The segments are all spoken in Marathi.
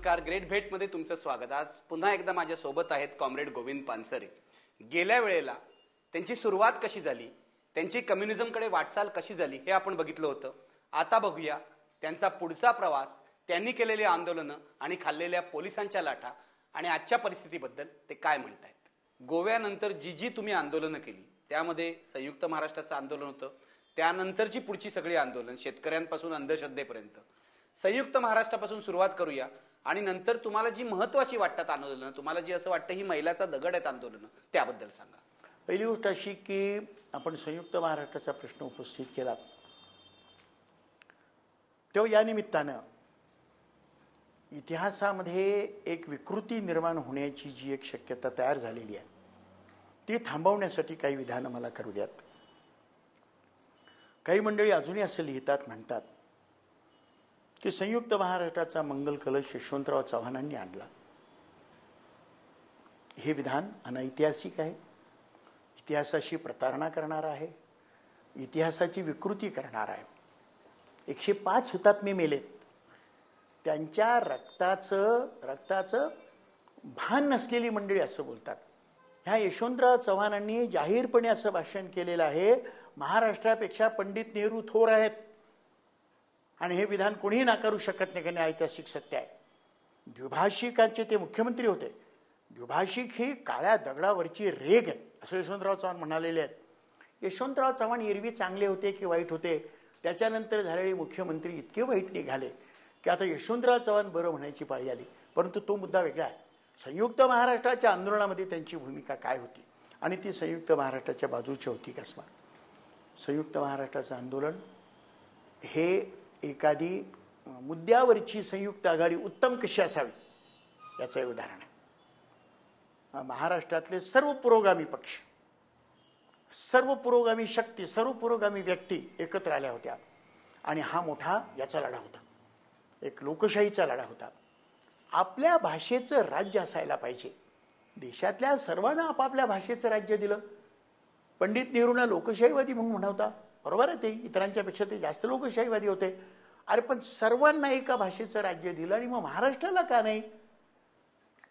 नमस्कार. ग्रेट भेटमध्ये तुमचं स्वागत. आज पुन्हा एकदा माझ्या सोबत आहेत कॉम्रेड गोविंद पानसरे. गेल्या वेळेला त्यांची सुरुवात कशी झाली, त्यांची कम्युनिझमकडे वाटचाल कशी झाली हे आपण बघितलं होतं. आता बघूया त्यांचा पुढचा प्रवास, त्यांनी केलेली आंदोलनं आणि खाल्लेल्या पोलिसांच्या लाटा आणि आजच्या परिस्थितीबद्दल ते काय म्हणतायत. गोव्यानंतर जी जी तुम्ही आंदोलनं केली त्यामध्ये संयुक्त महाराष्ट्राचं आंदोलन होतं, त्यानंतरची पुढची सगळी आंदोलन शेतकऱ्यांपासून अंधश्रद्धेपर्यंत. संयुक्त महाराष्ट्रापासून सुरुवात करूया आणि नंतर तुम्हाला जी महत्वाची वाटतात आंदोलनं, तुम्हाला जी असं वाटतं ही मैलाचा दगड आहेत आंदोलनं, त्याबद्दल सांगा. पहिली गोष्ट अशी की आपण संयुक्त महाराष्ट्राचा प्रश्न उपस्थित केला तेव्हा या निमित्तानं इतिहासामध्ये एक विकृती निर्माण होण्याची जी एक शक्यता तयार झालेली आहे ती थांबवण्यासाठी काही विधानं मला करू द्यात. काही मंडळी अजूनही असं लिहितात, म्हणतात की संयुक्त महाराष्ट्राचा मंगल कलश यशवंतराव चव्हाणांनी आणला. हे विधान अनैतिहासिक आहे, इतिहासाशी प्रतारणा करणार आहे, इतिहासाची विकृती करणार आहे. 105 हुतात्मे मेलेत, त्यांच्या रक्ताचं भान नसलेली मंडळी असं बोलतात. ह्या यशवंतराव चव्हाणांनी जाहीरपणे असं भाषण केलेलं आहे, महाराष्ट्रापेक्षा पंडित नेहरू थोर आहेत. आणि हे विधान कोणीही नाकारू शकत नाही, कारण ऐतिहासिक सत्य आहे. द्विभाषिकांचे ते मुख्यमंत्री होते. द्विभाषिक ही काळ्या दगडावरची रेग आहे असं यशवंतराव चव्हाण म्हणालेले आहेत. यशवंतराव चव्हाण एरवी चांगले होते की वाईट होते, त्याच्यानंतर झालेले मुख्यमंत्री इतके वाईट निघाले की आता यशवंतराव चव्हाण बरं म्हणायची पाळी आली. परंतु तो मुद्दा वेगळा आहे. संयुक्त महाराष्ट्राच्या आंदोलनामध्ये त्यांची भूमिका काय होती आणि ती संयुक्त महाराष्ट्राच्या बाजूची होती कसमा. संयुक्त महाराष्ट्राचं आंदोलन हे एखादी मुद्द्यावरची संयुक्त आघाडी उत्तम कशी असावी याचं उदाहरण आहे. महाराष्ट्रातले सर्व पुरोगामी पक्ष, सर्व पुरोगामी शक्ती, सर्व पुरोगामी व्यक्ती एकत्र आल्या होत्या आणि हा मोठा याचा लढा होता, एक लोकशाहीचा लढा होता. आपल्या भाषेचं राज्य असायला पाहिजे. देशातल्या सर्वांना आपापल्या भाषेचं राज्य दिलं. पंडित नेहरूंना लोकशाहीवादी म्हणून म्हणवता, बरोबर आहे, ते इतरांच्या पेक्षा ते जास्त लोकशाहीवादी होते. अरे पण सर्वांना एका भाषेचं राज्य दिलं आणि मग महाराष्ट्राला का नाही?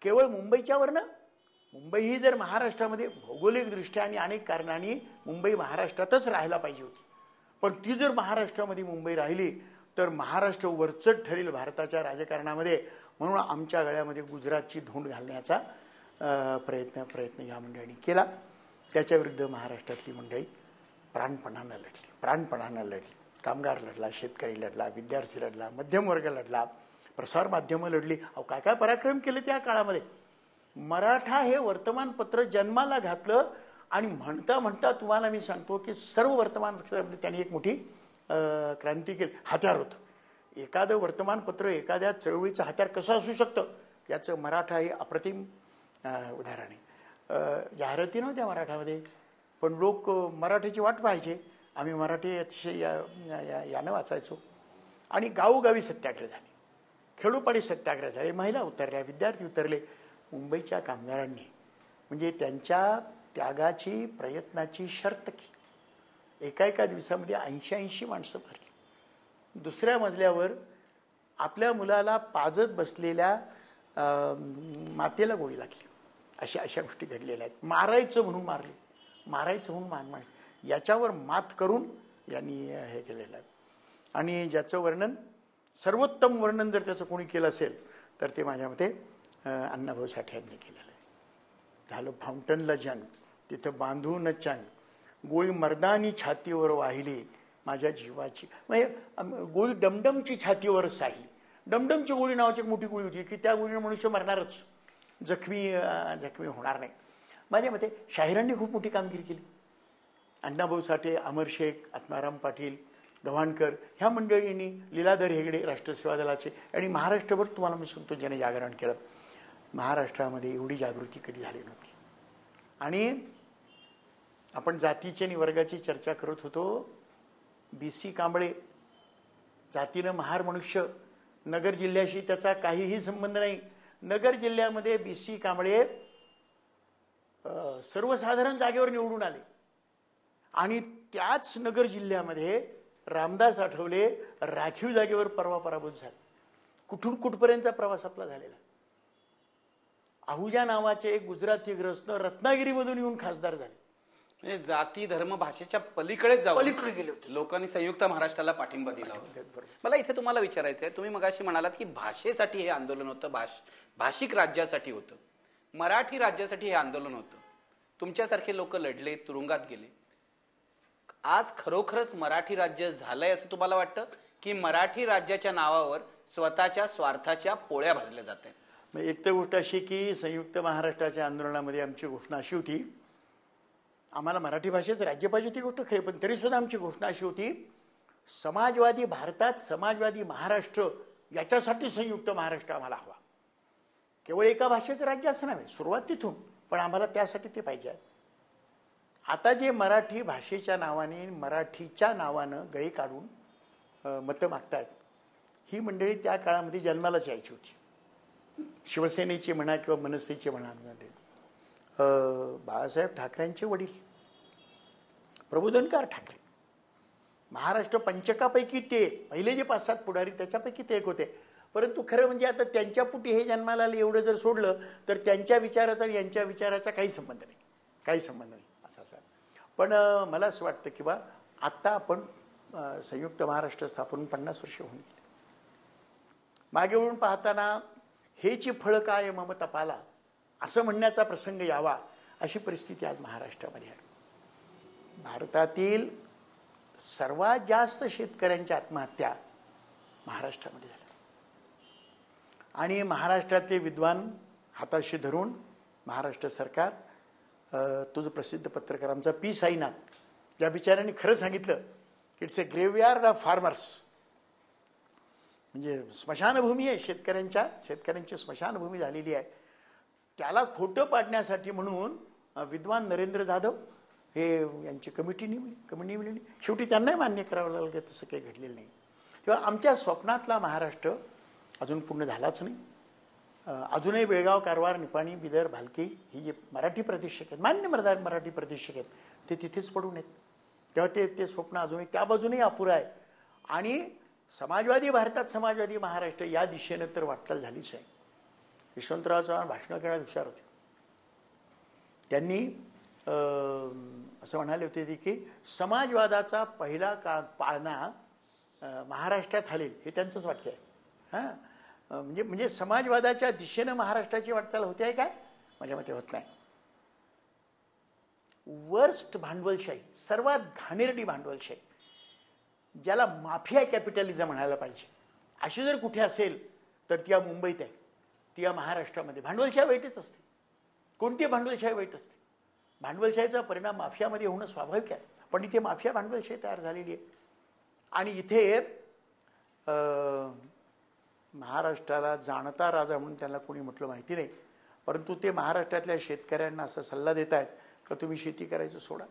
केवळ मुंबईच्यावरनं? मुंबई ही जर महाराष्ट्रामध्ये भौगोलिकदृष्ट्या आणि अनेक कारणांनी मुंबई महाराष्ट्रातच राहायला पाहिजे होती, पण ती जर महाराष्ट्रामध्ये मुंबई राहिली तर महाराष्ट्र वरचढ ठरेल भारताच्या राजकारणामध्ये. म्हणून आमच्या गळ्यामध्ये गुजरातची धोंड घालण्याचा प्रयत्न या मंडळींनी केला. त्याच्याविरुद्ध महाराष्ट्रातली मंडळी प्राणपणानं लढली. कामगार लढला, शेतकरी लढला, विद्यार्थी लढला, मध्यमवर्ग लढला, प्रसारमाध्यमं लढली. अहो काय काय पराक्रम केले त्या काळामध्ये. मराठा हे वर्तमानपत्र जन्माला घातलं आणि म्हणता म्हणता तुम्हाला मी सांगतो की सर्व वर्तमानपत्रामध्ये त्यांनी एक मोठी क्रांती केली. हत्यार होतं एखादं वर्तमानपत्र, एखाद्या चळवळीचं हत्यार कसं असू शकतं याचं मराठा हे अप्रतिम उदाहरण आहे. जाहिराती नव्हत्या मराठामध्ये, पण लोक मराठीची वाट पाहायचे. आम्ही मराठी अतिशय यानं वाचायचो. आणि गावोगावी सत्याग्रह झाले, खेडोपाडी सत्याग्रह झाले, महिला उतरल्या, विद्यार्थी उतरले. मुंबईच्या कामगारांनी म्हणजे त्यांच्या त्यागाची, प्रयत्नाची शर्त केली. एका दिवसामध्ये 80 माणसं भरली. दुसऱ्या मजल्यावर आपल्या मुलाला पाजत बसलेल्या मातेला गोळी लागली. अशा गोष्टी घडलेल्या आहेत. मारायचं म्हणून मारले, मारायचं म्हणून मारले. याच्यावर मात करून यांनी हे केलेलं आहे. आणि ज्याचं वर्णन, सर्वोत्तम वर्णन जर त्याचं कोणी केलं असेल तर ते माझ्या मते अण्णाभाऊ साठे यांनी केलेलं आहे. झालं फाउंटनला जंग, तिथं बांधून चंग, गोळी मर्दानी छातीवर वाहिली माझ्या जीवाची. म्हणजे गोळी डमडमची छातीवर साहिली. डमडमची गोळी नावाची एक मोठी गोळी होती की त्या गोळीने मनुष्य मरणारच, जखमी होणार नाही. माझ्या मते शाहिरांनी खूप मोठी कामगिरी केली. अण्णाभाऊ साठे, अमर शेख, आत्माराम पाटील, गव्हाणकर ह्या मंडळींनी, लीलाधर हेगडे राष्ट्रीय सेवा दलाचे, आणि महाराष्ट्रभर तुम्हाला मी सांगतो जनजागरण केलं. महाराष्ट्रामध्ये एवढी जागृती कधी झाली नव्हती. आणि आपण जातीची आणि वर्गाची चर्चा करत होतो. BC कांबळे जातीनं महार मनुष्य, नगर जिल्ह्याशी त्याचा काहीही संबंध नाही. नगर जिल्ह्यामध्ये BC कांबळे सर्वसाधारण जागेवर निवडून आले आणि त्याच नगर जिल्ह्यामध्ये रामदास आठवले राखीव जागेवर परवा पराभूत झाले. कुठून कुठपर्यंतचा प्रवास आपला झालेला. आहुजा नावाचे एक गुजराती ग्रस्त रत्नागिरीमधून येऊन खासदार झाले. म्हणजे जाती धर्म भाषेच्या पलीकडेच जाऊ पलीकडे गेले होते. लोकांनी संयुक्त महाराष्ट्राला पाठिंबा दिला होता. मला इथे तुम्हाला विचारायचं आहे, तुम्ही मगाशी म्हणालात की भाषेसाठी हे आंदोलन होतं, भाषिक राज्यासाठी होतं, मराठी राज्यासाठी हे आंदोलन होतं. तुमच्यासारखे लोक लढले, तुरुंगात गेले. आज खरोखरच मराठी राज्य झालंय असं तुम्हाला वाटतं की मराठी राज्याच्या नावावर स्वतःच्या स्वार्थाच्या पोळ्या भाजल्या जात आहेत? एक तर गोष्ट अशी की संयुक्त महाराष्ट्राच्या आंदोलनामध्ये आमची घोषणा अशी होती, आम्हाला मराठी भाषेच राज्य पाहिजे ती गोष्ट खरी, पण तरी सुद्धा आमची घोषणा अशी होती, समाजवादी भारतात समाजवादी महाराष्ट्र याच्यासाठी संयुक्त महाराष्ट्र आम्हाला हवा. केवळ एका भाषेचं राज्य असं नव्हे, सुरुवात तिथून, पण आम्हाला त्यासाठी ते पाहिजे आहे. आता जे मराठी भाषेच्या नावाने मराठीच्या नावानं गळे काढून मतं मागतायत, ही मंडळी त्या काळामध्ये जन्मालाच यायची होती. शिवसेनेची म्हणा किंवा मनसेची म्हणा, बाळासाहेब ठाकरेंचे वडील प्रबोधनकार ठाकरे, महाराष्ट्र पंचकापैकी ते पहिले जे 5-7 पुढारी त्याच्यापैकी ते एक होते. परंतु खरं म्हणजे आता त्यांच्या पुटी हे जन्माला आले एवढं जर सोडलं तर त्यांच्या विचाराचा आणि यांच्या विचाराचा काही संबंध नाही असा. पण मला असं वाटतं की बा आत्ता आपण संयुक्त महाराष्ट्र स्थापन 50 वर्ष होऊन गेली. मागे वळून पाहताना हेची फळं काय ममता पाला असं म्हणण्याचा प्रसंग यावा अशी परिस्थिती आज महाराष्ट्रामध्ये आहे. भारतातील सर्वात जास्त शेतकऱ्यांच्या आत्महत्या महाराष्ट्रामध्ये झाल्या आणि महाराष्ट्रातले विद्वान हाताशी धरून महाराष्ट्र सरकार, तुझं प्रसिद्ध पत्रकार आमचा पी साईनाथ, ज्या बिचाऱ्यांनी खरं सांगितलं it's a graveyard of farmers, म्हणजे स्मशानभूमी आहे, शेतकऱ्यांची स्मशानभूमी झालेली आहे. त्याला खोटं पाडण्यासाठी म्हणून विद्वान नरेंद्र जाधव हे यांची कमिटी नेमलेली. शेवटी त्यांनाही मान्य करावं लागलं की तसं काही घडलेलं नाही. तेव्हा आमच्या स्वप्नातला महाराष्ट्र अजून पूर्ण झालाच नाही. अजूनही बेळगाव, कारवार, निपाणी, बिदर, भालकी ही जे मराठी प्रदेश आहेत, मान्य मराठी प्रदेश आहेत, ते तिथेच पडून आहेत. तेव्हा ते स्वप्न अजूनही त्या बाजूनही अपुरं आहे. आणि समाजवादी भारतात समाजवादी महाराष्ट्र या दिशेनं तर वाटचाल झालीच आहे. यशवंतराव चव्हाण भाषणं करण्यात हुशार होते. त्यांनी असं म्हणाले होते की समाजवादाचा पहिला काळ पाळणा महाराष्ट्रात हलेल, हे त्यांचंच वाक्य आहे. म्हणजे समाजवादाच्या दिशेनं महाराष्ट्राची वाटचाल होते आहे काय? माझ्या मते होत नाही. वर्स्ट भांडवलशाही, सर्वात घाणेरडी भांडवलशाही, ज्याला माफिया कॅपिटलिझम म्हणायला पाहिजे, अशी जर कुठे असेल तर ती या मुंबईत आहे, ती या महाराष्ट्रामध्ये. भांडवलशाही वाईटच असते. कोणती भांडवलशाही वाईट असते? भांडवलशाहीचा परिणाम माफियामध्ये होणं स्वाभाविक आहे, पण इथे माफिया भांडवलशाही तयार झालेली आहे. आणि इथे महाराष्ट्राला जाणता राजा म्हणून त्यांना कोणी म्हटलं माहिती नाही, परंतु ते महाराष्ट्रातल्या शेतकऱ्यांना असा सल्ला देत आहेत का तुम्ही शेती करायचं सोडा.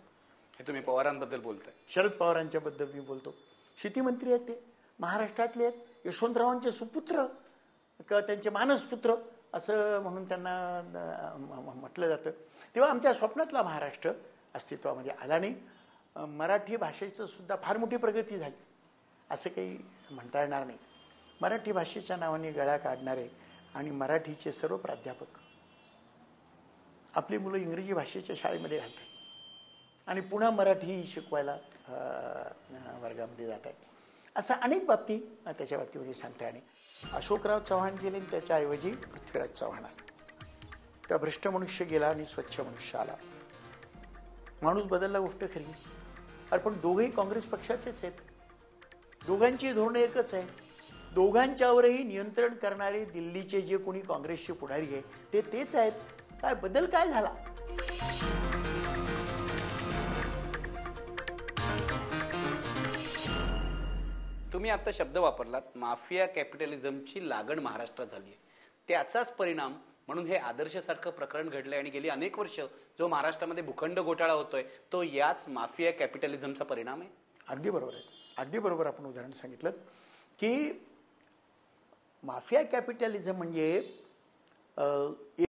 हे तुम्ही पवारांबद्दल बोलताय? शरद शरद पवारांच्या बद्दल मी बोलतो. शेती मंत्री आहेत, ते महाराष्ट्रातले आहेत, यशवंतरावांचे सुपुत्र किंवा त्यांचे मानसपुत्र असं म्हणून त्यांना म्हटलं जातं. तेव्हा आमच्या स्वप्नातला महाराष्ट्र अस्तित्वामध्ये आला नाही. मराठी भाषेचं सुद्धा फार मोठी प्रगती झाली असं काही म्हणता येणार नाही. मराठी भाषेच्या नावाने गळा काढणारे आणि मराठीचे सर्व प्राध्यापक आपली मुलं इंग्रजी भाषेच्या शाळेमध्ये घालतात आणि पुन्हा मराठी शिकवायला वर्गामध्ये जात आहेत. असं अनेक बाबती त्याच्या बाबतीमध्ये सांगता येणे. अशोकराव चव्हाण गेले, त्याच्याऐवजी पृथ्वीराज चव्हाण आले. त्या भ्रष्ट मनुष्य गेला आणि स्वच्छ मनुष्य आला. माणूस बदलला, गोष्ट खरी. अरे पण दोघेही काँग्रेस पक्षाचेच आहेत, दोघांची धोरणं एकच आहे. दोघांच्यावरही नियंत्रण करणारे दिल्लीचे जे कोणी काँग्रेसचे पुढारी आहे तेच आहेत. काय बदल काय झाला? तुम्ही आता शब्द वापरलात, माफिया कॅपिटलिझमची लागण महाराष्ट्रात झाली आहे. त्याचाच परिणाम म्हणून हे आदर्शसारखं प्रकरण घडलंय आणि गेली अनेक वर्ष जो महाराष्ट्रामध्ये भूखंड घोटाळा होतोय तो याच माफिया कॅपिटलिझमचा परिणाम आहे. अगदी बरोबर आहे. अगदी बरोबर आपण उदाहरण सांगितलं की माफिया कॅपिटलिझम म्हणजे